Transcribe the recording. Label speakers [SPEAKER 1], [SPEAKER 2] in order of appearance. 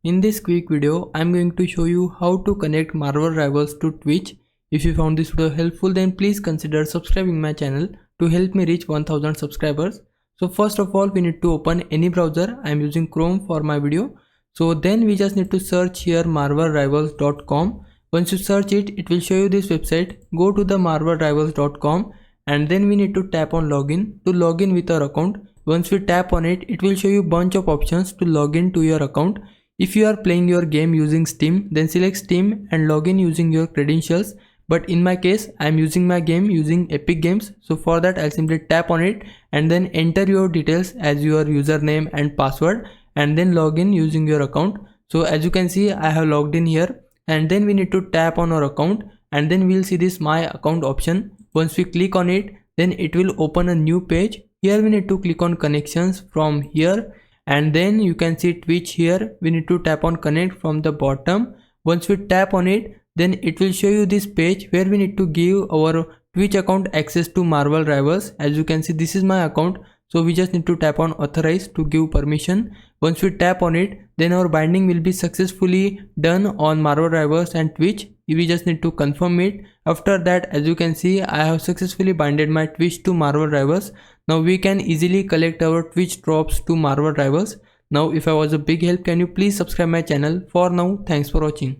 [SPEAKER 1] In this quick video, I'm going to show you how to connect Marvel Rivals to Twitch. If you found this video helpful, then please consider subscribing my channel to help me reach 1000 subscribers. So first of all, we need to open any browser. I'm using Chrome for my video. So then we just need to search here marvelrivals.com. Once you search it, it will show you this website. Go to the marvelrivals.com and then we need to tap on login to log in with our account. Once we tap on it, it will show you bunch of options to log in to your account. If you are playing your game using Steam, then select Steam and log in using your credentials. But in my case, I am using my game using Epic Games. So for that, I'll simply tap on it and then enter your details as your username and password and then log in using your account. So as you can see, I have logged in here and then we need to tap on our account and then we'll see this My Account option. Once we click on it, then it will open a new page. Here we need to click on connections from here. And then you can see Twitch here. We need to tap on connect from the bottom. Once we tap on it, then it will show you this page where we need to give our Twitch account access to Marvel Rivals. As you can see, this is my account. So we just need to tap on authorize to give permission. Once we tap on it, then our binding will be successfully done on Marvel Rivals and Twitch. We just need to confirm it. After that, as you can see, I have successfully binded my Twitch to Marvel Rivals. Now we can easily collect our Twitch drops to Marvel Rivals. Now if I was a big help, can you please subscribe my channel? For now, thanks for watching.